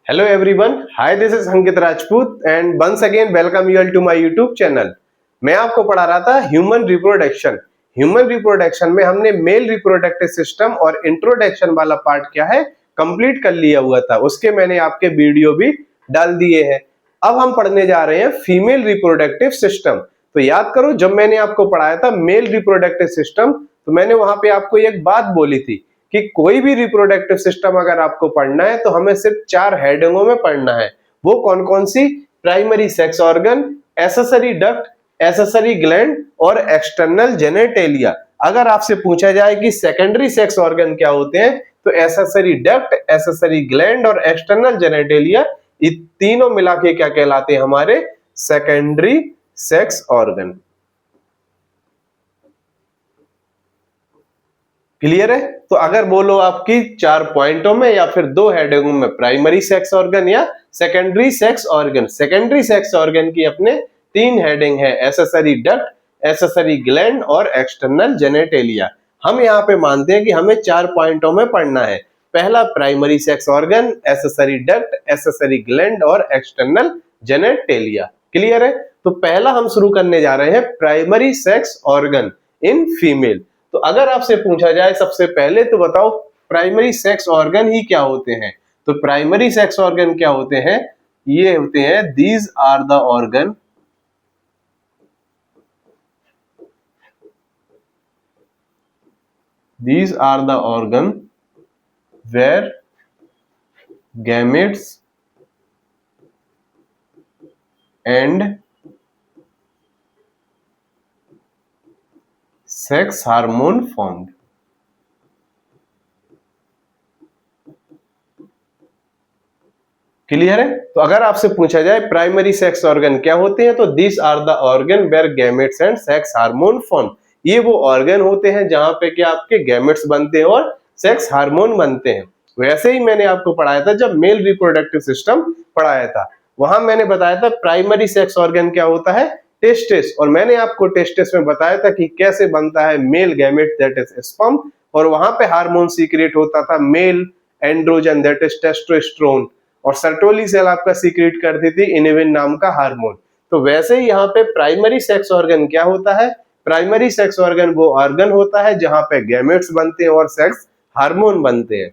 Hello everyone, hi this is Ankit Rajput and once again welcome you all to my YouTube channel। मैं आपको पढ़ा रहा था human reproduction. Human reproduction में हमने मेल रिप्रोडक्टिव सिस्टम और इंट्रोडक्शन वाला पार्ट क्या है कंप्लीट कर लिया हुआ था, उसके मैंने आपके वीडियो भी डाल दिए हैं। अब हम पढ़ने जा रहे हैं फीमेल रिप्रोडक्टिव सिस्टम। तो याद करो जब मैंने आपको पढ़ाया था मेल रिप्रोडक्टिव सिस्टम तो मैंने वहां पे आपको एक बात बोली थी कि कोई भी रिप्रोडक्टिव सिस्टम अगर आपको पढ़ना है तो हमें सिर्फ 4 हेडिंगों में पढ़ना है। वो कौन कौन सी? Primary sex organ, accessory duct, accessory gland और एक्सटर्नल जेनेटेलिया। अगर आपसे पूछा जाए कि सेकेंडरी सेक्स ऑर्गन क्या होते हैं तो एक्सेसरी डक्ट, एक्सेसरी ग्लैंड और एक्सटर्नल जेनेटेलिया, ये तीनों मिला के क्या कहलाते हैं? हमारे सेकेंडरी सेक्स ऑर्गन। क्लियर है? तो अगर बोलो आपकी 4 पॉइंटों में या फिर 2 हेडिंगों में प्राइमरी सेक्स ऑर्गन या secondary sex organ. Secondary sex organ की अपने 3 हेडिंग है, एक्सेसरी डक्ट, एक्सेसरी ग्लैंड और एक्सटर्नल जेनेटेलिया। हम यहाँ पे मानते हैं कि हमें 4 पॉइंटों में पढ़ना है। पहला primary sex organ, accessory duct, accessory gland और एक्सटर्नल जेनेटेलिया। क्लियर है? तो पहला हम शुरू करने जा रहे हैं primary sex organ in female. तो अगर आपसे पूछा जाए सबसे पहले तो बताओ प्राइमरी सेक्स ऑर्गन ही क्या होते हैं? तो प्राइमरी सेक्स ऑर्गन क्या होते हैं? ये होते हैं these are the organ where gametes and sex hormone formed. Clear है? तो अगर आपसे पूछा जाए प्राइमरी सेक्स ऑर्गन क्या होते हैं तो this are the organ where gametes and sex hormone form. ये वो ऑर्गन होते हैं जहां पे क्या आपके गैमेट्स बनते हैं और सेक्स हार्मोन बनते हैं। वैसे ही मैंने आपको पढ़ाया था जब मेल रिप्रोडक्टिव सिस्टम पढ़ाया था, वहां मैंने बताया था प्राइमरी सेक्स ऑर्गन क्या होता है? टेस्टिस। और मैंने आपको टेस्टिस में बताया था कि कैसे बनता है male gamete that is sperm, और वहां पे हार्मोन सीक्रेट होता था male androgen that is testosterone, और सर्टोली सेल आपका सीक्रेट करती थी इनिविन नाम का हार्मोन। तो वैसे ही यहाँ पे प्राइमरी सेक्स ऑर्गन क्या होता है? प्राइमरी सेक्स ऑर्गन वो ऑर्गन होता है जहां पे गैमेट्स बनते हैं और सेक्स हार्मोन बनते हैं।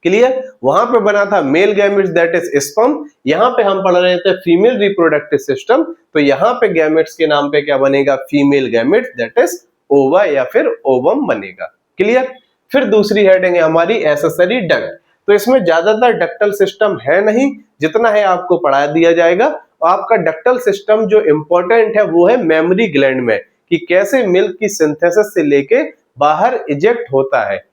क्लियर? वहां पे बना था male gametes that is sperm, यहाँ पे हम पढ़ रहे थे फीमेल रिप्रोडक्टिव सिस्टम, तो यहाँ पे गैमेट्स के नाम पे क्या बनेगा? फीमेल गैमेट्स दैट इज ओवा या फिर ओवम बनेगा। क्लियर? फिर दूसरी हेडिंग है हमारी एक्सेसरी डक्ट। तो इसमें ज्यादातर डक्टल सिस्टम है नहीं, जितना है आपको पढ़ा दिया जाएगा। और आपका डक्टल सिस्टम जो इंपॉर्टेंट है वो है मेमरी ग्लैंड में, कि कैसे मिल्क की सिंथेसिस से लेके बाहर इजेक्ट होता है।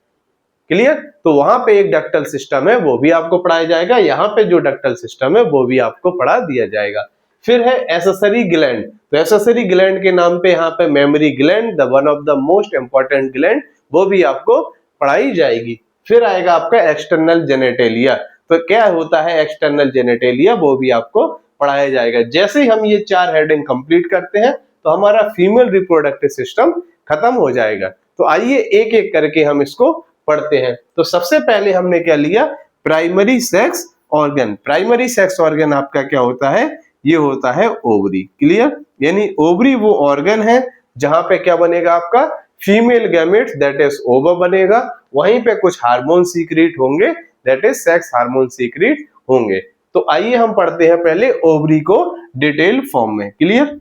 क्लियर? तो वहां पे एक डक्टल सिस्टम है वो भी आपको पढ़ाया जाएगा, यहाँ पे जो डक्टल सिस्टम है वो भी आपको पढ़ा दिया जाएगा। फिर है एक्सेसरी ग्लैंड। तो एक्सेसरी ग्लैंड के नाम पे यहाँ पे mammary gland, the one of the most important gland, वो भी आपको पढ़ाई जाएगी। फिर आएगा आपका एक्सटर्नल जेनेटेलिया। तो क्या होता है एक्सटर्नल जेनेटेलिया, वो भी आपको पढ़ाया जाएगा। जैसे ही हम ये 4 हेडिंग कंप्लीट करते हैं तो हमारा फीमेल रिप्रोडक्टिव सिस्टम खत्म हो जाएगा। तो आइए एक एक करके हम इसको पढ़ते हैं। तो सबसे पहले हमने क्या लिया? Primary sex organ. Primary sex organ आपका क्या होता है? ये होता है ओवरी। क्लियर? यानी ओवरी वो ऑर्गन है जहां पे क्या बनेगा आपका? फीमेल गैमेट्स दैट इज ओवा बनेगा, वहीं पे कुछ हार्मोन सीक्रेट होंगे that is sex hormone secrete होंगे। तो आइए हम पढ़ते हैं पहले ओवरी को डिटेल फॉर्म में। क्लियर?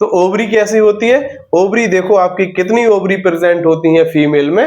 तो ओवरी कैसी होती है? ओवरी देखो आपकी कितनी ओवरी प्रेजेंट होती हैं फीमेल में?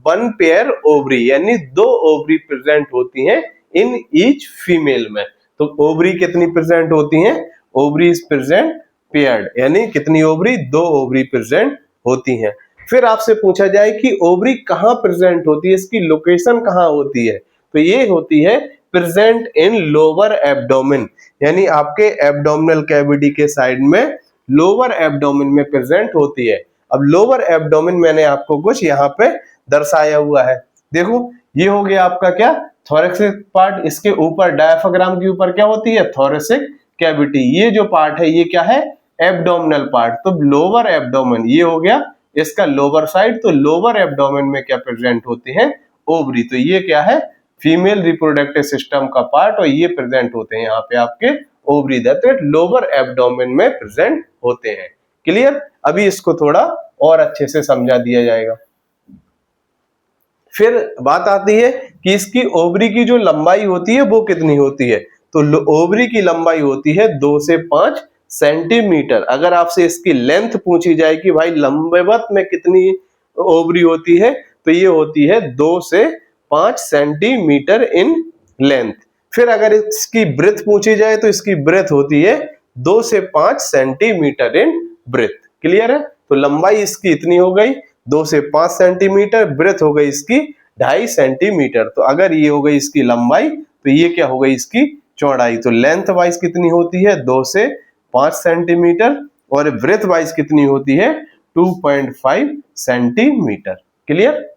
1 पेयर ओवरी, यानी 2 ओवरी प्रेजेंट होती हैं इन ईच फीमेल में। तो ओवरी कितनी प्रेजेंट होती हैं? ओवरी इज प्रेजेंट पेयर्ड, यानी कितनी ओवरी? 2 ओवरी प्रेजेंट होती हैं। फिर आपसे पूछा जाए कि ओवरी कहां प्रेजेंट होती है, इसकी लोकेशन कहां होती है? तो ये होती है प्रेजेंट इन लोअर एब्डोमेन, यानी आपके एब्डोमिनल कैविटी के साइड में, लोअर एब्डोमेन में प्रेजेंट होती है। अब लोअर एब्डोमेन मैंने आपको कुछ यहाँ पे दर्शाया हुआ है। देखो ये हो गया आपका क्या? Thoracic part. इसके ऊपर डायफ्राम के ऊपर क्या होती है? Thoracic cavity. ये जो पार्ट है ये क्या है? Abdominal part. तो लोअर एब्डोमेन ये हो गया इसका लोअर साइड। तो लोअर एब्डोमेन में क्या प्रेजेंट होते हैं? ओवरी। तो ये क्या है, फीमेल रिप्रोडक्टिव सिस्टम का पार्ट, और ये प्रेजेंट होते हैं यहाँ पे आपके ओवरी, दैट लोअर एब्डोमेन में प्रेजेंट होते हैं। क्लियर? अभी इसको थोड़ा और अच्छे से समझा दिया जाएगा। फिर बात आती है कि इसकी ओवरी की जो लंबाई होती है वो कितनी होती है। तो ओवरी की लंबाई होती है 2 से 5 सेंटीमीटर। अगर आपसे इसकी लेंथ पूछी जाए कि भाई लंबवत में कितनी ओवरी होती है, तो ये होती है 2 से 5 सेंटीमीटर इन लेंथ। फिर अगर इसकी ब्रेथ पूछी जाए तो इसकी ब्रेथ होती है 2 से 5 सेंटीमीटर इन ब्रेथ। क्लियर है? तो लंबाई इसकी इतनी हो गई 2 से 5 सेंटीमीटर, ब्रेथ हो गई इसकी 2.5 सेंटीमीटर। तो अगर ये हो गई इसकी लंबाई, तो ये क्या हो गई इसकी चौड़ाई। तो लेंथ वाइज कितनी होती है 2 से 5 सेंटीमीटर, और ब्रेथ वाइज कितनी होती है 2.5 सेंटीमीटर। क्लियर?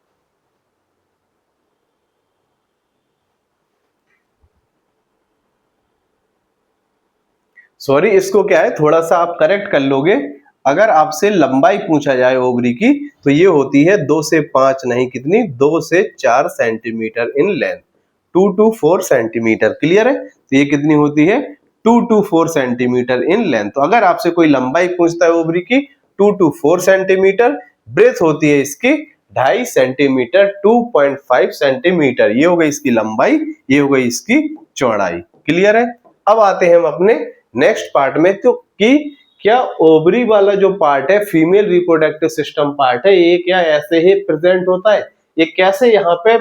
सॉरी, इसको क्या है थोड़ा सा आप करेक्ट कर लोगे। अगर आपसे लंबाई पूछा जाए ओवरी की, तो ये होती है 2 से 5 नहीं, कितनी 2 से 4 centimetre in length, 2 to 4 centimetre. Clear है? तो ये कितनी होती है 2 to 4 सेंटीमीटर इन लेंथ। तो अगर आपसे कोई लंबाई पूछता है ओवरी की 2 to 4 सेंटीमीटर, ब्रेथ होती है इसकी 2.5 सेंटीमीटर, 2.5 सेंटीमीटर। ये हो गई इसकी लंबाई, ये हो गई इसकी चौड़ाई। क्लियर है? अब आते हैं हम अपने नेक्स्ट पार्ट में। तो कि क्या ओवरी वाला जो पार्ट है, फीमेल रिप्रोडक्टिव सिस्टम पार्ट है, ये क्या ऐसे ही प्रेजेंट होता है? ये कैसे यहाँ पे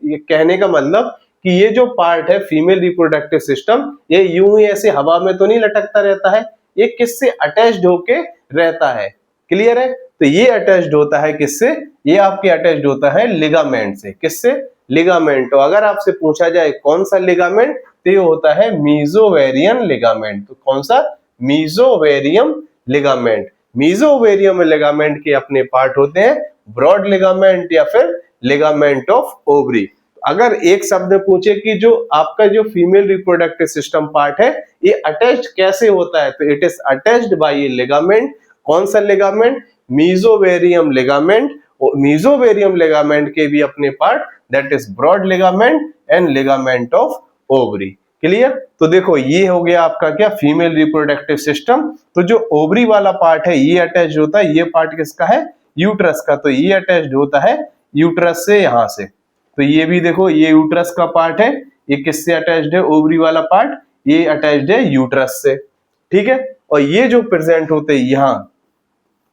ये कहने का मतलब कि ये जो पार्ट है फीमेल रिप्रोडक्टिव सिस्टम, ये यूं ही ऐसे हवा में तो नहीं लटकता रहता है, ये किससे अटैच्ड होके रहता है। क्लियर है? तो ये अटैच्ड होता है किससे, ये आपके अटैच्ड होता है लिगामेंट से। किससे? लिगामेंट। तो अगर आपसे पूछा जाए कौन सा लिगामेंट, तो ये होता है मीजोवेरियन लिगामेंट। तो कौन सा? मीजोवेरियम लिगामेंट। मीजोवेरियम लिगामेंट के अपने पार्ट होते हैं ब्रॉड लिगामेंट या फिर लिगामेंट ऑफ ओवरी। अगर एक शब्द पूछे कि जो आपका जो फीमेल रिप्रोडक्टिव सिस्टम पार्ट है ये अटैच्ड कैसे होता है, तो it is attached by a ligament. कौन सा ligament? Mesovarium ligament. Mesovarium ligament के भी अपने part, that is broad ligament and ligament of ovary. Clear? तो देखो ये हो गया आपका क्या, फीमेल रिप्रोडक्टिव सिस्टम। तो जो ओवरी वाला पार्ट है ये अटैच्ड होता है, ये पार्ट किसका है? यूट्रस का। तो ये अटैच्ड होता है यूट्रस से, यहां से। तो ये भी देखो ये यूट्रस का पार्ट है, ये किससे अटैच्ड है? ओवरी वाला पार्ट ये अटैच्ड है यूट्रस से। ठीक है? और ये जो प्रेजेंट होते हैं यहाँ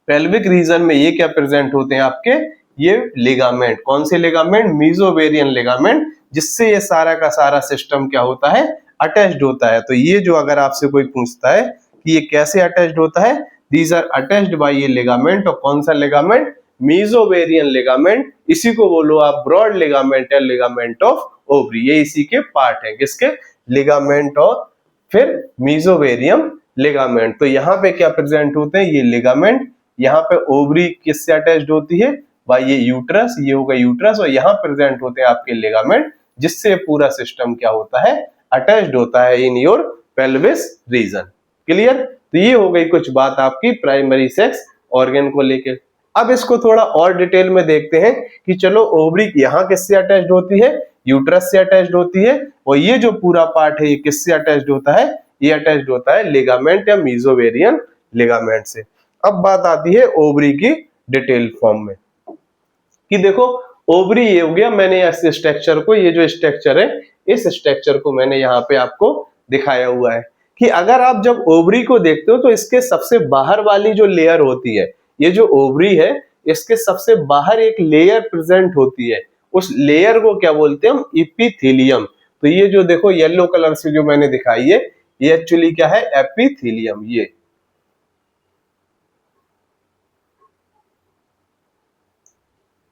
पेल्विक रीजन में, ये क्या प्रेजेंट होते हैं आपके, ये लिगामेंट। कौन से लिगामेंट? मीजोवेरियन लिगामेंट, जिससे ये सारा का सारा सिस्टम क्या होता है? अटैच्ड होता है। तो ये जो अगर आपसे कोई पूछता है कि ये कैसे अटैच्ड होता है, दीज आर अटैच्ड बाय ये लिगामेंट। और कौन सा लिगामेंट? मीजोवेरियन लिगामेंट। इसी को बोलो आप ब्रॉड लिगामेंट या लिगामेंट ऑफ ओवरी। ये इसी के पार्ट है, किसके? लिगामेंट और फिर मीजोवेरियम लिगामेंट। तो यहाँ पे क्या प्रेजेंट होते हैं? ये लिगामेंट। यहाँ पे ओवरी किससे अटैच्ड होती है? बाय ये यूट्रस। ये होगा यूट्रस, और यहाँ प्रेजेंट होते हैं आपके लिगामेंट, जिससे पूरा सिस्टम क्या होता है? अटैच्ड होता है in your pelvis region. Clear? तो ये हो गई कुछ बात आपकी प्राइमरी सेक्स ऑर्गन को लेकर। अब इसको थोड़ा और डिटेल में देखते हैं कि चलो ओवरी यहाँ किससे अटैच्ड होती है? यूट्रस से अटैच्ड होती है। और ये जो पूरा पार्ट है ये किससे अटैच्ड होता है? ये अटैच्ड होता है लिगामेंट या मीजोवेरियन लिगामेंट से। अब बात आती है ओवरी की डिटेल फॉर्म में, कि देखो ओवरी ये हो गया, मैंने इस स्ट्रक्चर को, ये जो स्ट्रक्चर है इस स्ट्रक्चर को मैंने यहाँ पे आपको दिखाया हुआ है कि अगर आप जब ओवरी को देखते हो तो इसके सबसे बाहर वाली जो लेयर होती है, ये जो ओवरी है इसके सबसे बाहर एक लेयर प्रेजेंट होती है, उस लेयर को क्या बोलते हैं हम? एपिथेलियम। तो ये जो देखो येलो कलर से जो मैंने दिखाई है, ये एक्चुअली क्या है? एपिथेलियम। ये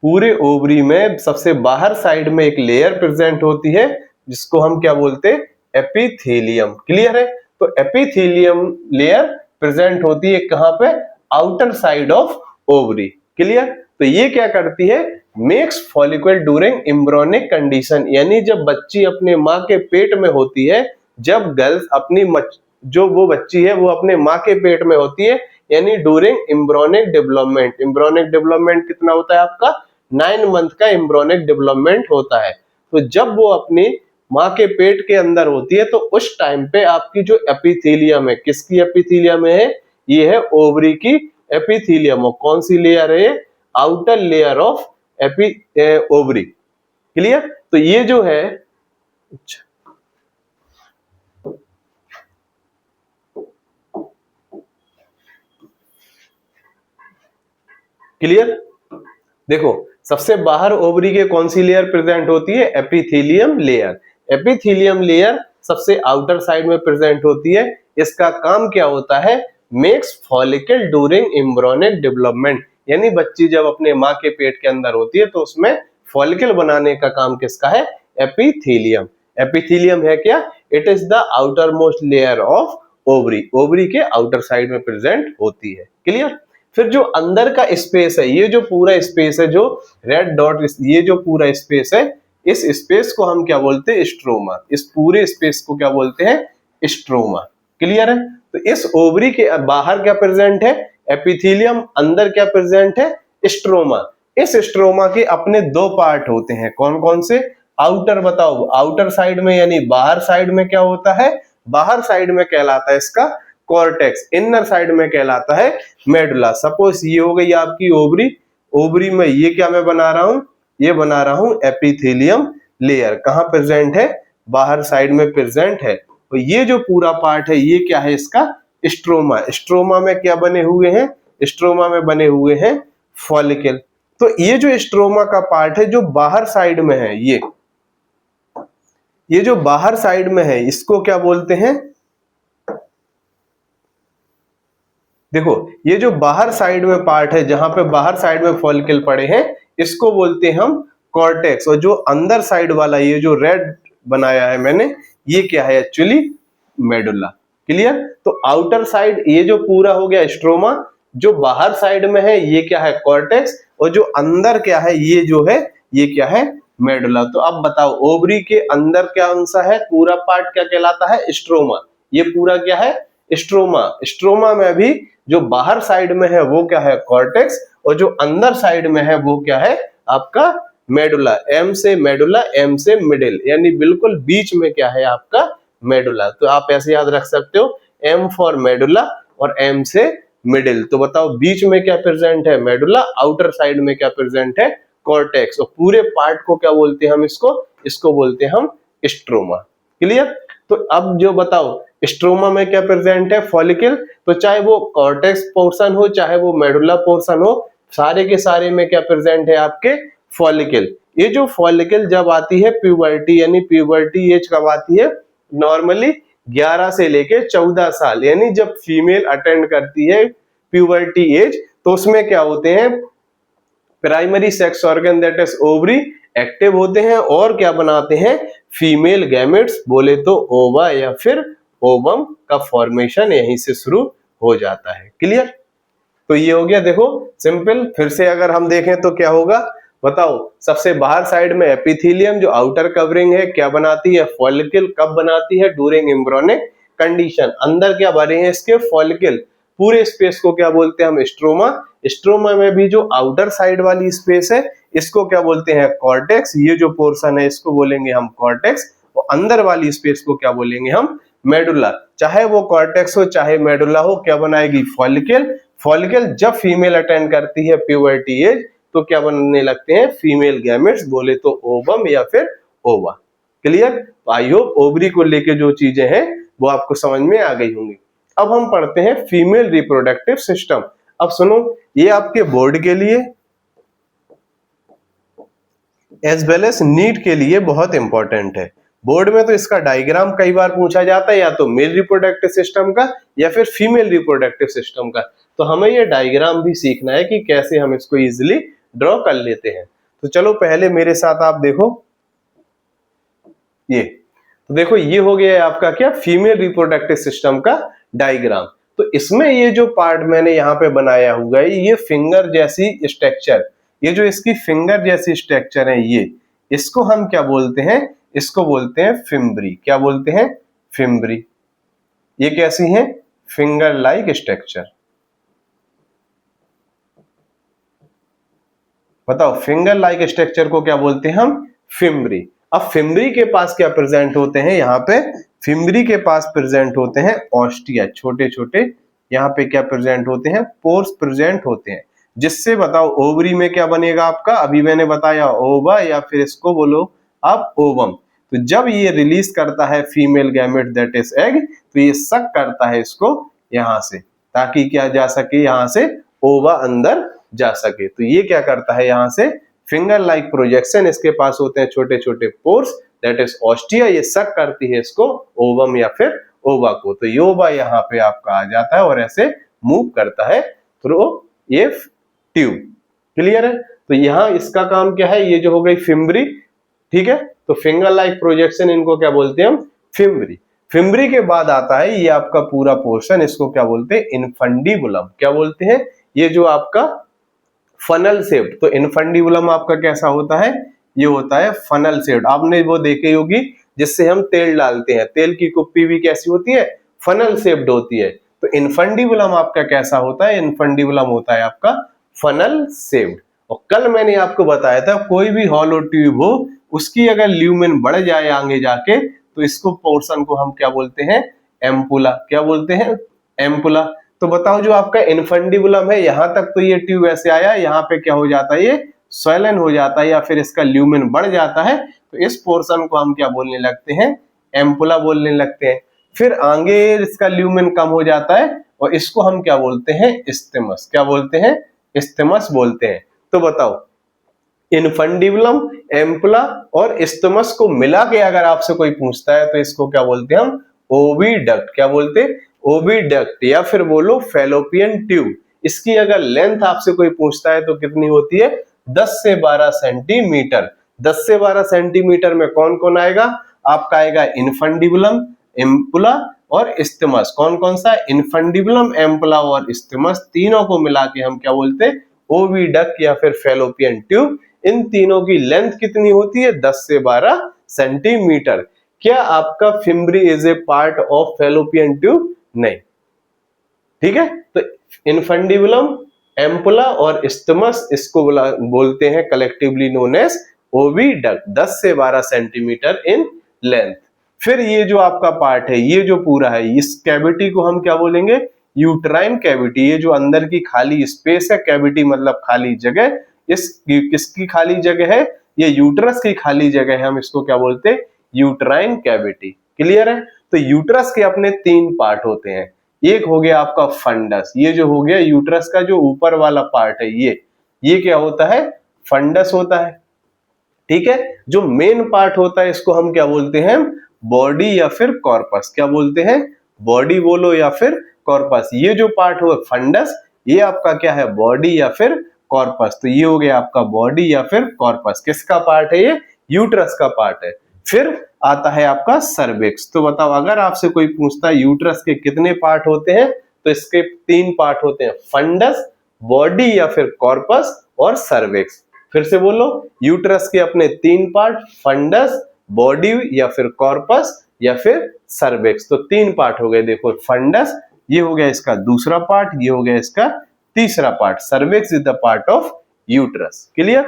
पूरे ओवरी में सबसे बाहर साइड में एक लेयर प्रेजेंट होती है जिसको हम क्या बोलते हैं? एपिथेलियम। क्लियर है? तो एपिथेलियम लेयर प्रेजेंट होती है कहां पे? Outer side of ovary. Clear? तो ये क्या करती है? Makes follicle during embryonic condition, यानी जब बच्ची अपने माँ के पेट में होती है, जब गर्ल्स अपनी जो वो बच्ची है वो अपने माँ के पेट में होती है, यानी during embryonic development. Embryonic development कितना होता है आपका? 9 मंथ का एम्ब्रियोनिक डेवलपमेंट होता है। तो जब वो अपनी माँ के पेट के अंदर होती है तो उस टाइम पे आपकी जो एपिथेलियम है, किसकी एपिथेलियम है, ये है ओवरी की एपिथेलियम। और कौन सी लेयर है, outer layer of ovary. Clear. तो ये जो है, क्लियर। देखो सबसे बाहर ओवरी के कौन सी लेयर प्रेजेंट होती है, एपिथेलियम लेयर। एपिथेलियम लेयर सबसे आउटर साइड में प्रेजेंट होती है। इसका काम क्या होता है, makes follicle during embryonic development, यानी बच्ची जब अपने माँ के पेट के अंदर होती है तो उसमें फॉलिकल बनाने का काम किसका है, एपिथेलियम। एपिथेलियम है क्या, it is the outer most layer of ovary, ovary के आउटर साइड में प्रेजेंट होती है। क्लियर। फिर जो अंदर का स्पेस है, ये जो पूरा स्पेस है, जो रेड डॉट, ये जो पूरा स्पेस है, इस स्पेस को हम क्या बोलते हैं, स्ट्रोमा। इस पूरे स्पेस को क्या बोलते हैं, स्ट्रोमा। क्लियर है। तो इस ओवरी के बाहर क्या प्रेजेंट है, एपिथेलियम, अंदर क्या प्रेजेंट है, स्ट्रोमा। इस स्ट्रोमा के अपने दो पार्ट होते हैं, कौन कौन से, आउटर बताओ, आउटर साइड में यानी बाहर साइड में क्या होता है, बाहर साइड में कहलाता है इसका कॉर्टेक्स, इनर साइड में कहलाता है मेडुला। सपोज ये हो गई आपकी ओवरी, ओवरी में ये क्या मैं बना रहा हूं, ये बना रहा हूं एपिथेलियम लेयर। कहां प्रेजेंट है, बाहर साइड में प्रेजेंट है। तो ये जो पूरा पार्ट है ये क्या है, इसका स्ट्रोमा। स्ट्रोमा में क्या बने हुए हैं, स्ट्रोमा में बने हुए हैं फॉलिकल। तो ये जो स्ट्रोमा का पार्ट है जो बाहर साइड में है, ये जो बाहर साइड में है इसको क्या बोलते हैं, देखो ये जो बाहर साइड में पार्ट है, जहां पे बाहर साइड में फॉलिकल पड़े हैं, इसको बोलते हैं हम कॉर्टेक्स। और जो अंदर साइड वाला ये जो रेड बनाया है मैंने, ये क्या है एक्चुअली, मेडुला। क्लियर। तो आउटर साइड ये जो पूरा हो गया स्ट्रोमा, जो बाहर साइड में है ये क्या है, कॉर्टेक्स, और जो अंदर क्या है, ये जो है ये क्या है, मेडुला। तो अब बताओ ओवरी के अंदर क्या अंश है, पूरा पार्ट क्या कहलाता है, स्ट्रोमा। ये पूरा क्या है, स्ट्रोमा। स्ट्रोमा में भी जो बाहर साइड में है वो क्या है, कॉर्टेक्स, और जो अंदर साइड में है वो क्या है, आपका मेडुला। एम से मेडुला, एम से मिडिल, यानी बिल्कुल बीच में क्या है आपका मेडुला। तो आप ऐसे याद रख सकते हो, एम फॉर मेडुला और एम से मिडिल। तो बताओ बीच में क्या प्रेजेंट है, मेडुला, आउटर साइड में क्या प्रेजेंट है, कॉर्टेक्स। और पूरे पार्ट को क्या बोलते हैं हम, इसको बोलते हैं हम स्ट्रोमा। क्लियर। तो अब जो बताओ स्ट्रोमा में क्या प्रेजेंट है, फॉलिकल। तो चाहे वो कॉर्टेक्स पोर्शन हो चाहे वो मेडुला पोर्शन हो, सारे के सारे में क्या प्रेजेंट है, आपके फॉलिकल। ये जो फॉलिकल जब आती है प्यूबर्टी, यानी प्यूबर्टी एज कब आती है, नॉर्मली 11 से लेके 14 साल, यानी जब फीमेल अटेंड करती है प्यूबर्टी एज, तो उसमें क्या होते हैं, primary sex organ that is ovary active होते हैं और क्या बनाते हैं, फीमेल गैमेट्स, बोले तो ओवा या फिर ओवम का फॉर्मेशन यहीं से शुरू हो जाता है। क्लियर। तो ये हो गया, देखो सिंपल। फिर से अगर हम देखें तो क्या होगा, बताओ सबसे बाहर साइड में एपिथेलियम जो आउटर कवरिंग है क्या बनाती है, फॉलिकल। कब बनाती है, ड्यूरिंग एम्ब्रियोनिक कंडीशन। अंदर क्या बने हैं इसके, फॉलिकल। पूरे स्पेस को क्या बोलते हैं हम, स्ट्रोमा। स्ट्रोमा में भी जो आउटर साइड वाली स्पेस है इसको क्या बोलते हैं, कॉर्टेक्स। ये जो पोर्शन है इसको बोलेंगे हम कॉर्टेक्स, और अंदर वाली स्पेस को क्या बोलेंगे हम, मेडुला। चाहे वो कॉर्टेक्स हो चाहे मेडुला हो, क्या बनाएगी, फॉलिकल। फॉलिकल जब फीमेल अटेंड करती है प्यूबर्टी एज तो क्या बनने लगते हैं, फीमेल गैमेट्स, बोले तो ओवम या फिर ओवा। क्लियर। आई होप ओवरी को लेके जो चीजें हैं वो आपको समझ में आ गई होंगी। अब हम पढ़ते हैं फीमेल रिप्रोडक्टिव सिस्टम। अब सुनो, ये आपके बोर्ड के लिए एज वेल एज नीट के लिए बहुत इंपॉर्टेंट है। बोर्ड में तो इसका डायग्राम कई बार पूछा जाता है, या तो मेल रिप्रोडक्टिव सिस्टम का या फिर फीमेल रिप्रोडक्टिव सिस्टम का। तो हमें ये डायग्राम भी सीखना है कि कैसे हम इसको इजीली ड्रॉ कर लेते हैं। तो चलो पहले मेरे साथ आप देखो, ये तो देखो ये हो गया है आपका क्या, फीमेल रिप्रोडक्टिव सिस्टम का डायग्राम। तो इसमें ये जो पार्ट मैंने यहाँ पे बनाया हुआ है, ये फिंगर जैसी स्ट्रक्चर, ये जो इसकी फिंगर जैसी स्ट्रक्चर है, ये इसको हम क्या बोलते हैं, इसको बोलते हैं फिम्ब्री। क्या बोलते हैं, फिम्ब्री। ये कैसी है, फिंगर लाइक स्ट्रक्चर। बताओ फिंगर लाइक स्ट्रक्चर को क्या बोलते हैं हम? फिम्बरी। अब फिम्बरी के पास क्या प्रेजेंट होते हैं? यहाँ पे फिम्बरी के पास प्रेजेंट होते हैं ऑस्टिया, छोटे छोटे यहाँ पे क्या प्रेजेंट होते हैं? पोर्स प्रेजेंट होते हैं, जिससे बताओ ओवरी में क्या बनेगा आपका? अभी मैंने बताया ओवा, या फिर इसको बोलो आप ओवम। तो जब ये रिलीज करता है female gamete that is egg, तो ये सक करता है इसको यहाँ से, ताकि क्या जा सके? यहाँ से ओवा अंदर जा सके। तो ये क्या करता है? यहाँ से फिंगर लाइक प्रोजेक्शन, इसके पास होते हैं छोटे छोटे पोर्स दैट इज ऑस्टिया, ये सक करती है इसको ओवम या फिर ओवा को। तो योवा यहाँ पे आपका आ जाता है और ऐसे मूव करता है थ्रू ये ट्यूब। क्लियर है? तो यहाँ इसका काम क्या है? ये जो हो गई फिम्बरी, ठीक है। तो फिंगर लाइक प्रोजेक्शन इनको क्या बोलते हैं हम? फिम्बरी। फिम्बरी के बाद आता है ये आपका पूरा पोर्शन, इसको क्या बोलते हैं? इनफंडिबुलम। क्या बोलते हैं? ये जो आपका फनल शेप्ड, तो इनफंडिबुलम आपका कैसा होता है? ये होता है फनल शेप्ड। आपने वो देखी होगी जिससे हम तेल डालते हैं, तेल की कुप्पी भी कैसी होती है? फनल शेप्ड होती है। तो इनफंडिबुलम आपका कैसा होता है? इनफंडिबुलम होता है आपका फनल शेप्ड। और कल मैंने आपको बताया था कोई भी हॉलो ट्यूब हो, उसकी अगर ल्यूमेन बढ़ जाए आगे जाके, तो इसको पोर्शन को हम क्या बोलते हैं? एम्पुला। क्या बोलते हैं? एम्पुला। तो बताओ जो आपका इनफंडिबुलम है, यहां तक तो ये ट्यूब ऐसे आया, यहाँ पे क्या हो जाता है? ये स्वेलन हो जाता है या फिर इसका ल्यूमेन बढ़ जाता है, तो इस पोर्शन को हम क्या बोलने लगते हैं? एम्पुला बोलने लगते हैं। फिर आगे इसका ल्यूमेन कम हो जाता है और इसको हम क्या बोलते हैं? इस्थिमस। क्या बोलते हैं? इस्थिमस बोलते हैं। तो बताओ इनफंडिबुलम, एम्पुला और इस्थिमस को मिला के अगर आपसे कोई पूछता है तो इसको क्या बोलते हैं हम? ओविडक्ट। क्या बोलते हैं? ओविडक्ट, या फिर बोलो फैलोपियन ट्यूब। इसकी अगर लेंथ आपसे कोई पूछता है तो कितनी होती है? 10 से 12 सेंटीमीटर। 10 से 12 सेंटीमीटर में कौन कौन आएगा? आपका आएगा इनफंडिबुलम, एम्पुला और इस्थिमस। कौन कौन सा? इनफंडिबुलम, एम्पुला और इस्थिमस, तीनों को मिला के हम क्या बोलते हैं? ओविडक्ट या फिर फैलोपियन ट्यूब। इन तीनों की लेंथ कितनी होती है? 10 से 12 सेंटीमीटर। क्या आपका fimbriae is a part of fallopian tube? नहीं। ठीक है। तो इनफंडिबुलम, एम्पुला और इस्थिमस, इसको बोलते हैं कलेक्टिवली नोन एज ओविडक्ट। 10 से 12 सेंटीमीटर इन लेंथ। फिर ये जो आपका पार्ट है, ये जो पूरा है, इस कैविटी को हम क्या बोलेंगे? Uterine cavity. ये जो अंदर की खाली स्पेस है, कैविटी मतलब खाली जगह, इस किसकी खाली जगह है? ये यूट्रस की खाली जगह है, हम इसको क्या बोलते हैं? Uterine cavity. क्लियर है? तो यूट्रस के अपने 3 पार्ट होते हैं। एक हो गया आपका फंडस, ये जो हो गया यूट्रस का जो ऊपर वाला पार्ट है, ये क्या होता है? फंडस होता है। ठीक है। जो मेन पार्ट होता है इसको हम क्या बोलते हैं? बॉडी या फिर कॉर्पस। क्या बोलते हैं? बॉडी बोलो या फिर कॉर्पस। ये जो पार्ट हो फंडस, ये आपका क्या है? बॉडी या फिर कॉर्पस। तो ये हो गया आपका बॉडी या फिर कॉर्पस। किसका पार्ट है? ये यूट्रस का पार्ट है। फिर आता है आपका सर्विक्स। तो बताओ अगर आपसे कोई पूछता है यूट्रस के कितने पार्ट होते हैं, तो इसके 3 पार्ट होते हैं, फंडस, बॉडी या फिर कॉर्पस और सर्विक्स। फिर से बोलो, यूट्रस के अपने 3 पार्ट, फंडस, बॉडी या फिर कॉर्पस या फिर सर्विक्स। तो 3 पार्ट हो गए। देखो फंडस, ये हो गया इसका दूसरा पार्ट, ये हो गया इसका तीसरा part. Cervix is the part of uterus. Clear?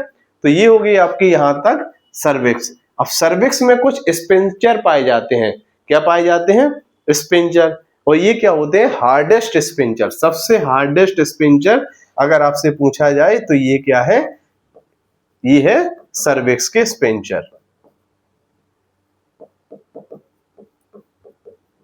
तो ये हो गई आपकी यहां तक सर्विक्स। अब सर्विक्स में कुछ स्पिंचर पाए जाते हैं। क्या पाए जाते हैं? स्पिंचर। और ये क्या होते हैं? Hardest sphincter. सबसे हार्डेस्ट स्पिंचर अगर आपसे पूछा जाए तो ये क्या है? ये है सर्विक्स के स्पिंचर।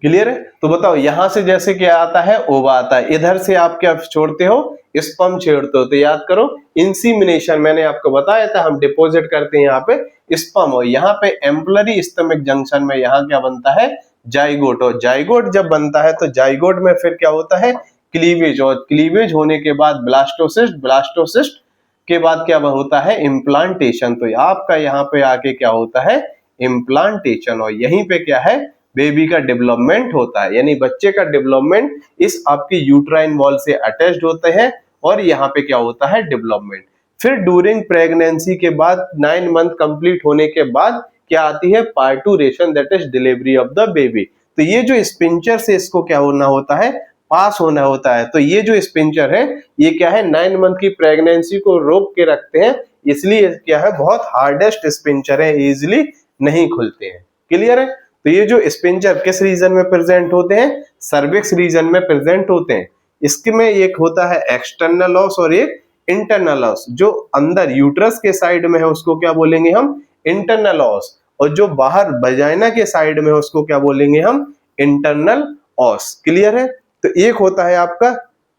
क्लियर है? तो बताओ यहां से जैसे क्या आता है? ओवा आता है। इधर से आप क्या छोड़ते हो? स्पर्म छेड़ते हो। तो याद करो इंसीमिनेशन मैंने आपको बताया था, हम डिपॉजिट करते हैं यहाँ पे स्पर्म, और यहाँ पे एम्पलरी स्टमक जंक्शन में यहाँ क्या बनता है? जाइगोट। और जाइगोट जब बनता है तो जाइगोट में फिर क्या होता है? क्लीवेज। और क्लीवेज होने के बाद ब्लास्टोसिस्ट, ब्लास्टोसिस्ट के बाद क्या होता है? इम्प्लांटेशन। तो आपका यहाँ पे आके क्या होता है? इम्प्लांटेशन। और यहीं पे क्या है? बेबी का डेवलपमेंट होता है, यानी बच्चे का डेवलपमेंट इस आपकी यूट्राइन वॉल से अटैच्ड होते हैं और यहाँ पे क्या होता है? डेवलपमेंट। फिर ड्यूरिंग प्रेगनेंसी के बाद 9 मंथ कंप्लीट होने के बाद क्या आती है? Parturition, that is delivery of the baby. तो ये जो स्पिंचर से इसको क्या होना होता है? पास होना होता है। तो ये जो स्पिंचर है ये क्या है? 9 मंथ की प्रेगनेंसी को रोक के रखते हैं, इसलिए क्या है, बहुत हार्डेस्ट स्पिंचर है, इजिली नहीं खुलते हैं। क्लियर है? तो ये जो स्पिंचर किस रीजन में प्रेजेंट होते हैं, सर्विक्स रीजन में प्रेजेंट होते हैं। इसमें एक होता है एक्सटर्नल ऑस और एक इंटरनल ऑस। जो अंदर यूट्रस के साइड में है उसको क्या बोलेंगे हम, इंटरनल ऑस, और जो बाहर वजाइना के साइड में है उसको क्या बोलेंगे हम, इंटरनल ऑस। क्लियर है? तो एक होता है आपका,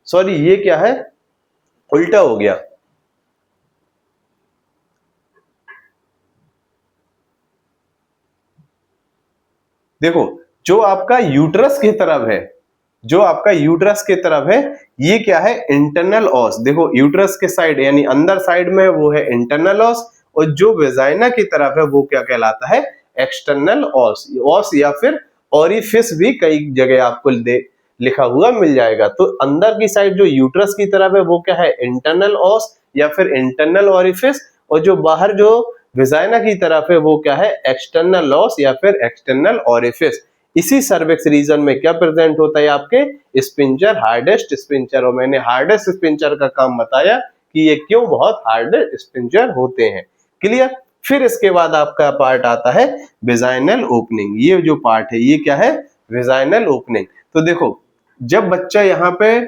सॉरी ये क्या है, उल्टा हो गया, देखो जो आपका यूट्रस की तरफ है, जो आपका यूट्रस की तरफ है, ये क्या है, इंटरनल ऑस। देखो यूट्रस के साइड यानी अंदर साइड में वो है इंटरनल ऑस, और जो वेजाइना की तरफ है वो क्या कहलाता है, एक्सटर्नल ऑस। ऑस या फिर ओरिफिस भी कई जगह आपको लिखा हुआ मिल जाएगा। तो अंदर की साइड जो यूट्रस की तरफ है वो क्या है, इंटरनल ऑस या फिर इंटरनल ओरिफिस, और जो बाहर जो वेजाइना की तरफ है वो क्या है, एक्सटर्नल ऑस या फिर एक्सटर्नल ओरिफिस। इसी सर्विक्स रीजन में क्या प्रेजेंट होता है, आपके स्पिंचर, हार्डेस्ट स्पिंचर। और मैंने हार्डेस्ट स्पिंचर का काम बताया कि ये क्यों बहुत हार्ड स्पिंचर होते हैं। क्लियर? फिर इसके बाद आपका पार्ट आता है वेजाइनल ओपनिंग। ये जो पार्ट है ये क्या है, वेजाइनल ओपनिंग। तो देखो जब बच्चा यहाँ पे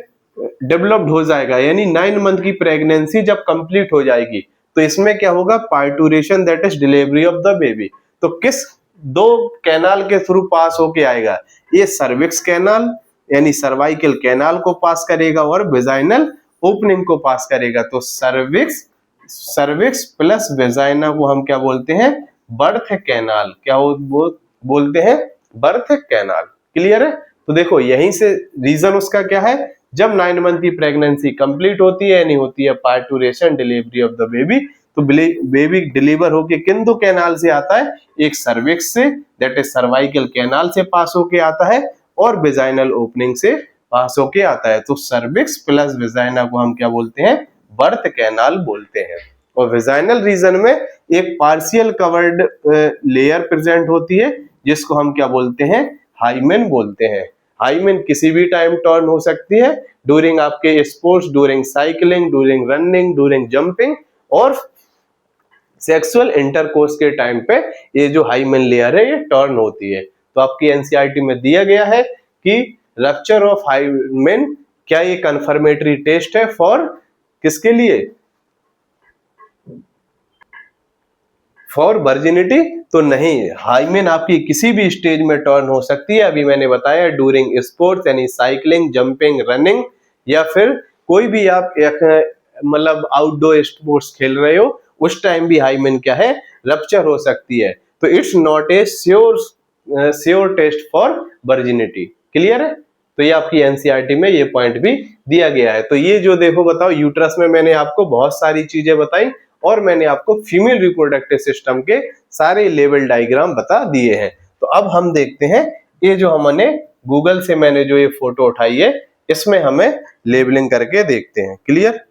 डेवलप्ड हो जाएगा, यानी 9 मंथ की प्रेगनेंसी जब कंप्लीट हो जाएगी, तो इसमें क्या होगा, parturition, that is delivery of the baby. तो किस दो कैनाल के थ्रू पास होके आएगा, ये सर्विक्स कैनाल यानी सर्वाइकल कैनाल को पास करेगा और वेजाइनल ओपनिंग को पास करेगा। तो सर्विक्स प्लस वेजाइना को हम क्या बोलते हैं, बर्थ कैनाल। क्या बोलते हैं, बर्थ कैनाल। क्लियर है? तो देखो यहीं से रीजन उसका क्या है, जब 9 मंथ की प्रेगनेंसी कंप्लीट होती है, नहीं होती है पार्टूरेशन, डिलीवरी ऑफ द बेबी, तो बेबी डिलीवर होके किन दो कैनाल से आता है, एक सर्विक्स से, दैट इज सर्वाइकल कैनाल से पास होके आता है, और वेजाइनल ओपनिंग से पास होके आता है। तो सर्विक्स प्लस वेजाइना को हम क्या बोलते हैं, बर्थ कैनाल बोलते हैं। और वेजाइनल रीजन में एक पार्शियल कवर्ड लेयर प्रेजेंट होती है, जिसको हम क्या बोलते हैं, हाइमेन बोलते हैं। हाइमेन किसी भी टाइम टर्न हो सकती है, ड्यूरिंग आपके sports, during cycling, during running, during jumping, और सेक्सुअल इंटरकोर्स के टाइम पे ये जो हाइमेन लेयर है ये टर्न होती है। तो आपकी एनसीईआरटी में दिया गया है कि रप्चर ऑफ हाइमेन, क्या ये कंफर्मेटरी टेस्ट है फॉर किसके लिए, फॉर वर्जिनिटी? तो नहीं, हाइमेन आपकी किसी भी स्टेज में टर्न हो सकती है। अभी मैंने बताया ड्यूरिंग स्पोर्ट्स यानी साइकिलिंग, जंपिंग, रनिंग, या फिर कोई भी आप मतलब आउटडोर स्पोर्ट्स खेल रहे हो, उस टाइम भी हाइमेन क्या है, रप्चर हो सकती है। तो it's not a sure test for virginity. Clear है? तो ये आपकी एनसीईआरटी में ये पॉइंट भी दिया गया है। तो ये जो देखो बताओ, यूट्रस में मैंने आपको बहुत सारी चीजें बताई, और मैंने आपको फीमेल रिप्रोडक्टिव सिस्टम के सारे लेवल डायग्राम बता दिए हैं। तो अब हम देखते हैं, ये जो हमने गूगल से मैंने जो ये फोटो उठाई है, इसमें हमें लेबलिंग करके देखते हैं। क्लियर?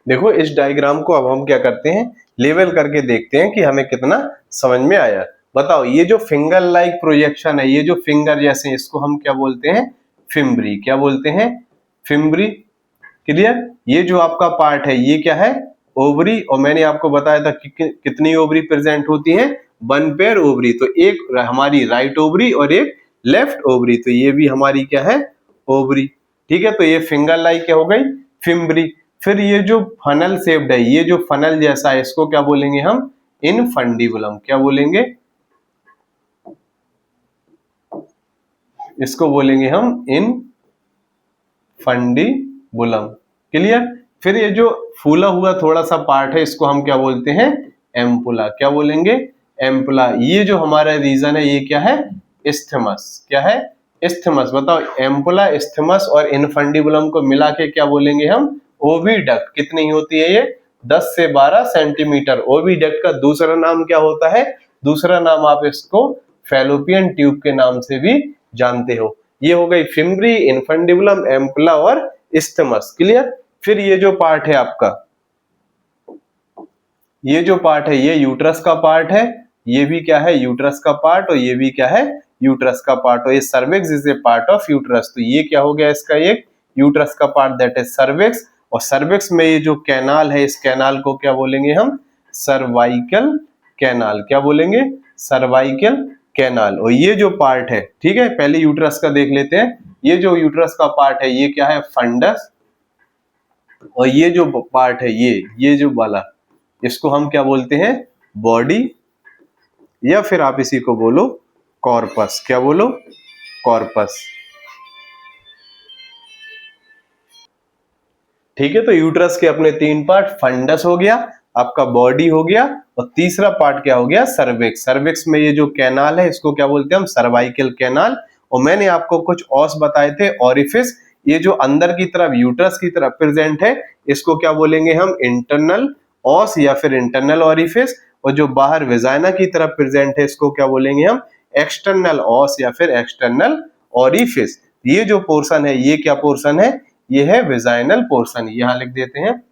देखो इस डायग्राम को अब हम क्या करते हैं, लेवल करके देखते हैं कि हमें कितना समझ में आया। बताओ ये जो फिंगर लाइक प्रोजेक्शन है, ये जो फिंगर जैसे, इसको हम क्या बोलते हैं, फिम्ब्री। क्या बोलते हैं, फिम्ब्री। क्लियर? ये जो आपका पार्ट है ये क्या है, ओवरी। और मैंने आपको बताया था कि कितनी ओवरी प्रेजेंट होती है, 1 पेयर ओवरी। तो एक हमारी राइट ओवरी और एक लेफ्ट ओवरी, तो ये भी हमारी क्या है, ओवरी। ठीक है? तो ये फिंगर लाइक क्या हो गई, फिम्ब्री। फिर ये जो फनल शेप्ड है, ये जो फनल जैसा है, इसको क्या बोलेंगे हम, इनफंडिबुलम। क्या बोलेंगे, इसको बोलेंगे हम इनफंडिबुलम। क्लियर? फिर ये जो फूला हुआ थोड़ा सा पार्ट है, इसको हम क्या बोलते हैं, एम्पुला। क्या बोलेंगे, एम्पुला। ये जो हमारा रीजन है ये क्या है, इस्थमस। क्या है, इस्थमस। बताओ एम्पुला, इस्थमस और इनफंडिबुलम को मिला के क्या बोलेंगे हम, ओविडक्ट। कितनी होती है ये, 10 से 12 सेंटीमीटर। ओविडक्ट का दूसरा नाम क्या होता है? दूसरा नाम आप इसको फैलोपियन ट्यूब के नाम से भी जानते हो। ये हो गई फिम्बरी, इन्फंडिबुलम, एम्पुला और इस्थमस। क्लियर? फिर ये जो पार्ट है आपका, ये जो पार्ट है ये यूट्रस का पार्ट है, ये भी क्या है? यूट्रस का पार्ट, और ये भी क्या है? यूट्रस का पार्ट। और ये cervix is a part of uterus. तो ये क्या हो गया इसका एक यूट्रस का पार्ट, दैट इज सर्विक्स। और सर्विक्स में ये जो कैनाल है, इस कैनाल को क्या बोलेंगे हम? Cervical canal. क्या बोलेंगे? Cervical canal. और ये जो पार्ट है, ठीक है, पहले यूट्रस का देख लेते हैं। ये जो यूट्रस का पार्ट है ये क्या है? फंडस। और ये जो पार्ट है ये जो वाला, इसको हम क्या बोलते हैं? बॉडी, या फिर आप इसी को बोलो कॉर्पस। क्या बोलो? कॉर्पस। ठीक है, तो यूट्रस के अपने तीन पार्ट, फंडस हो गया, आपका बॉडी हो गया, और तीसरा पार्ट क्या हो गया? सर्विक्स। सर्विक्स में ये जो कैनाल है इसको क्या बोलते हैं हम? Cervical canal. और मैंने आपको कुछ ऑस बताए थे, ऑरिफिस। ये जो अंदर की तरफ यूट्रस की तरफ प्रेजेंट है इसको क्या बोलेंगे हम? इंटरनल ऑस या फिर इंटरनल ऑरिफिस। और जो बाहर वेजाइना की तरफ प्रेजेंट है इसको क्या बोलेंगे हम? एक्सटर्नल ऑस या फिर एक्सटर्नल ऑरिफिस। ये जो पोर्शन है ये क्या पोर्शन है? ये है वेजाइनल पोर्शन। यहां लिख देते हैं,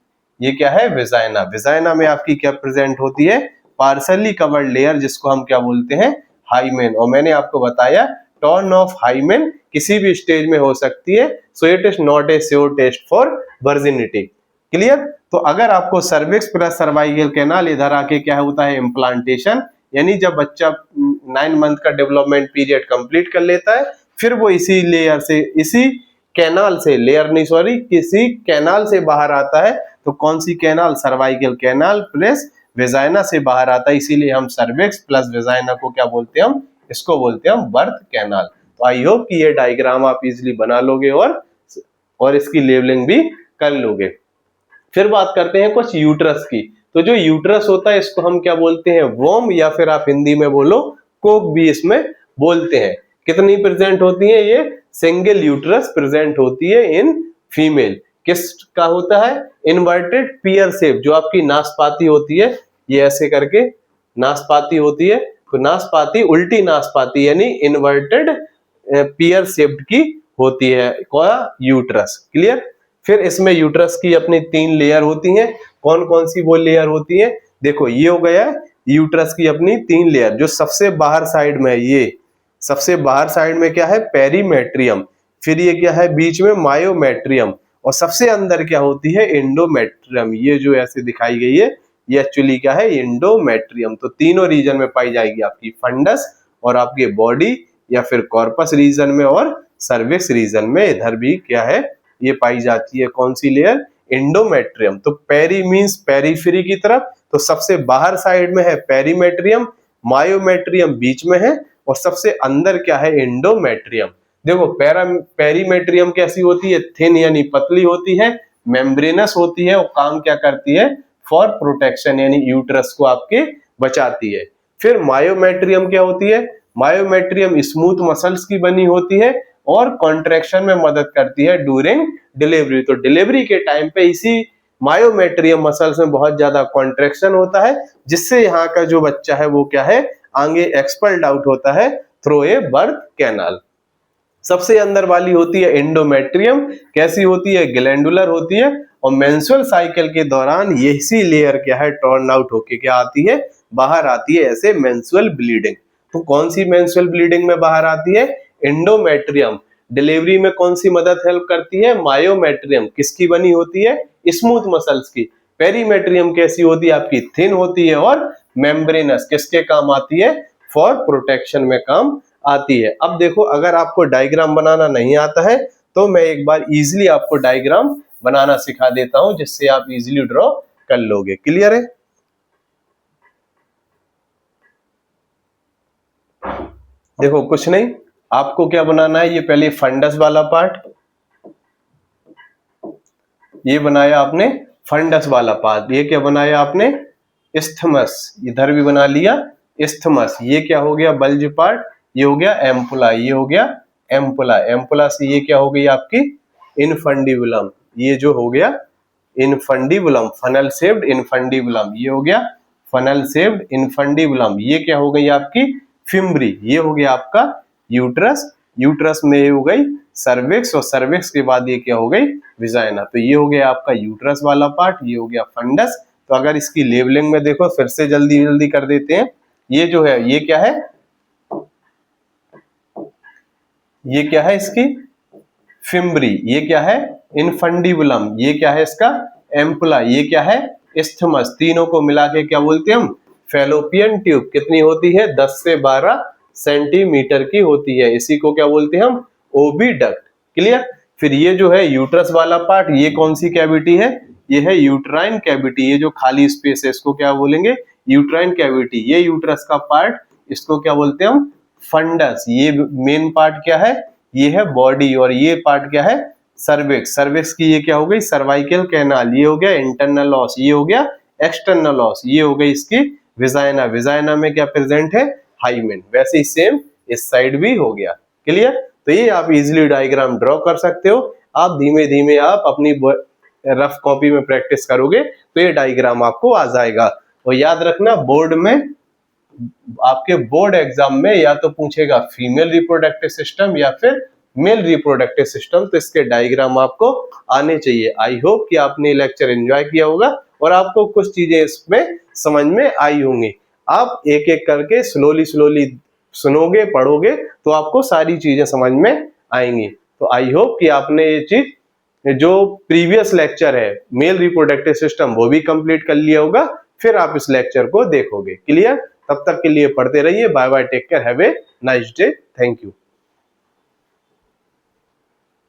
ये क्या है? वेजाइना। वेजाइना में आपकी क्या प्रेजेंट होती है? पार्सली कवर्ड लेयर, जिसको हम क्या बोलते हैं? हाइमेन। और मैंने आपको बताया टर्न ऑफ हाइमेन किसी भी स्टेज में हो सकती है, so it is not a sure test for virginity. Clear? तो अगर आपको सर्विक्स प्लस सर्वाइकल कैनाल, इधर आके क्या होता है? इम्प्लांटेशन, यानी जब बच्चा 9 मंथ का डेवलपमेंट पीरियड कंप्लीट कर लेता है, फिर वो इसी लेयर से, इसी कैनाल से, लेयर नहीं सॉरी, किसी कैनाल से बाहर आता है। तो कौन सी canal? Cervical canal plus vagina से बाहर आता है, इसीलिए हम सर्विक्स प्लस वेजाइना को क्या बोलते हैं हम? इसको बोलते हैं हम बर्थ कैनाल। तो आई होप कि ये डायग्राम आप इजीली बना लोगे और इसकी लेबलिंग भी कर लोगे। फिर बात करते हैं कुछ यूट्रस की। तो जो यूट्रस होता है इसको हम क्या बोलते हैं? वोम, या फिर आप हिंदी में बोलो कोक भी इसमें बोलते हैं। कितनी प्रेजेंट होती है? ये सिंगल यूट्रस प्रेजेंट होती है इन फीमेल। किस का होता है? इन्वर्टेड पियर शेप, जो आपकी नाशपाती होती है, ये ऐसे करके नाशपाती होती है। तो नाशपाती, उल्टी नाशपाती, यानी इन्वर्टेड पियर शेप्ड की होती है यूट्रस। क्लियर? फिर इसमें यूट्रस की अपनी 3 लेयर होती हैं। कौन कौन सी वो लेयर होती है? देखो, ये हो गया यूट्रस की अपनी 3 लेयर। जो सबसे बाहर साइड में है, ये सबसे बाहर साइड में क्या है? पेरीमेट्रियम। फिर ये क्या है? बीच में मायोमेट्रियम। और सबसे अंदर क्या होती है? एंडोमेट्रियम। ये जो ऐसे दिखाई गई है ये एक्चुअली क्या है? एंडोमेट्रियम। तो तीनों रीजन में पाई जाएगी आपकी फंडस, और आपके बॉडी या फिर कॉर्पस रीजन में, और सर्विक्स रीजन में इधर भी क्या है? ये पाई जाती है। कौन सी लेयर? एंडोमेट्रियम। तो पेरी मींस पेरीफेरी की तरफ, तो सबसे बाहर साइड में है पेरीमेट्रियम, मायोमेट्रियम बीच में है, और सबसे अंदर क्या है? एंडोमेट्रियम। देखो, पेरीमेट्रियम कैसी होती है? थिन यानी पतली होती है, मेम्ब्रेनस होती है, और काम क्या करती है? फॉर प्रोटेक्शन, यानी यूट्रस को आपके बचाती है। फिर मायोमेट्रियम क्या होती है? मायोमेट्रियम स्मूथ मसल्स की बनी होती है और कॉन्ट्रैक्शन में मदद करती है ड्यूरिंग डिलीवरी। तो डिलीवरी के टाइम पे इसी मायोमेट्रियम मसल्स में बहुत ज्यादा कॉन्ट्रैक्शन होता है, जिससे यहाँ का जो बच्चा है वो क्या है? आगे एक्सपल्ड आउट होता है थ्रू ए बर्थ कैनाल। सबसे अंदर वाली होती है एंडोमेट्रियम। कैसी होती है? ग्लैंडुलर होती है, और मेंस्ट्रुअल साइकिल के दौरान यही लेयर क्या है? टर्न आउट होके क्या आती है? बाहर आती है, ऐसे मेंस्ट्रुअल ब्लीडिंग। तो कौन सी मेंस्ट्रुअल ब्लीडिंग में बाहर आती है? एंडोमेट्रियम। डिलीवरी में कौन सी मदद हेल्प करती है? मायोमेट्रियम। किसकी बनी होती है? स्मूथ मसल्स की। पेरीमेट्रियम कैसी होती है? आपकी थिन होती है, और मेम्ब्रेनस किसके काम आती है? फॉर प्रोटेक्शन में काम आती है। अब देखो, अगर आपको डायग्राम बनाना नहीं आता है तो मैं एक बार इजीली आपको डायग्राम बनाना सिखा देता हूं, जिससे आप इजीली ड्रॉ कर लोगे। क्लियर है? देखो, कुछ नहीं, आपको क्या बनाना है? ये पहले फंडस वाला पार्ट, ये बनाया आपने फंडस वाला पार्ट। ये क्या बनाया आपने? इस्थमस। इधर भी बना लिया इस्थमस। ये क्या हो गया? Bulge part. ये हो गया एम्पुला। ये हो गया एम्पुला। एम्पुला से ये क्या हो गई आपकी? इनफंडिबुलम। ये जो हो गया इनफंडिबुलम, फनल शेप्ड इनफंडिबुलम, ये हो गया फनल शेप्ड इनफंडिबुलम। ये क्या हो गई आपकी फिम्बरी, ये हो गया आपका यूट्रस, यूट्रस में ये हो गई सर्विक्स, और सर्विक्स के बाद ये क्या हो गई विजाइना। तो ये हो गया आपका यूट्रस वाला पार्ट, ये हो गया फंडस। तो अगर इसकी लेबलिंग में देखो, फिर से जल्दी जल्दी कर देते हैं। ये जो है ये क्या है, ये क्या है इसकी फिम्बरी, ये क्या है इनफंडिबुलम, ये क्या है इसका एम्पुला, ये क्या है इस्थमस। तीनों को मिला के क्या बोलते हैं हम फैलोपियन ट्यूब। कितनी होती है 10 से 12 सेंटीमीटर की होती है, इसी को क्या बोलते हैं हम ओविडक्ट। क्लियर। फिर ये जो है यूट्रस वाला पार्ट, ये कौन सी कैविटी है, ये है यूट्राइन कैविटी। ये जो खाली स्पेस है इसको क्या बोलेंगे यूट्राइन कैविटी। ये यूट्रस का पार्ट, इसको क्या बोलते हैं हम फंडस। ये मेन पार्ट क्या है, ये है बॉडी, और ये पार्ट क्या है सर्विक्स। सर्विक्स की ये क्या हो गई सर्वाइकल कैनाल, ये हो गया इंटरनल ऑस, ये हो गया एक्सटर्नल ऑस, ये हो गई इसकी विजाइना। विजाइना में क्या प्रेजेंट है हाइमेन। वैसे ही सेम इस साइड भी हो गया। क्लियर। तो ये आप इजीली डायग्राम ड्रॉ कर सकते हो। आप धीमे धीमे आप अपनी रफ कॉपी में प्रैक्टिस करोगे तो ये डायग्राम आपको आ जाएगा। और याद रखना बोर्ड में, आपके बोर्ड एग्जाम में या तो पूछेगा फीमेल रिप्रोडक्टिव सिस्टम या फिर मेल रिप्रोडक्टिव सिस्टम, तो इसके डायग्राम आपको आने चाहिए। आई होप कि आपने लेक्चर एंजॉय किया होगा और आपको कुछ चीजें इसमें समझ में आई होंगी। आप एक एक करके स्लोली स्लोली सुनोगे पढ़ोगे तो आपको सारी चीजें समझ में आएंगी। तो आई होप कि आपने ये चीज, जो प्रीवियस लेक्चर है मेल रिप्रोडक्टिव सिस्टम, वो भी कंप्लीट कर लिया होगा। फिर आप इस लेक्चर को देखोगे। क्लियर। तब तक के लिए पढ़ते रहिए। Bye bye, take care, have a nice day, thank you.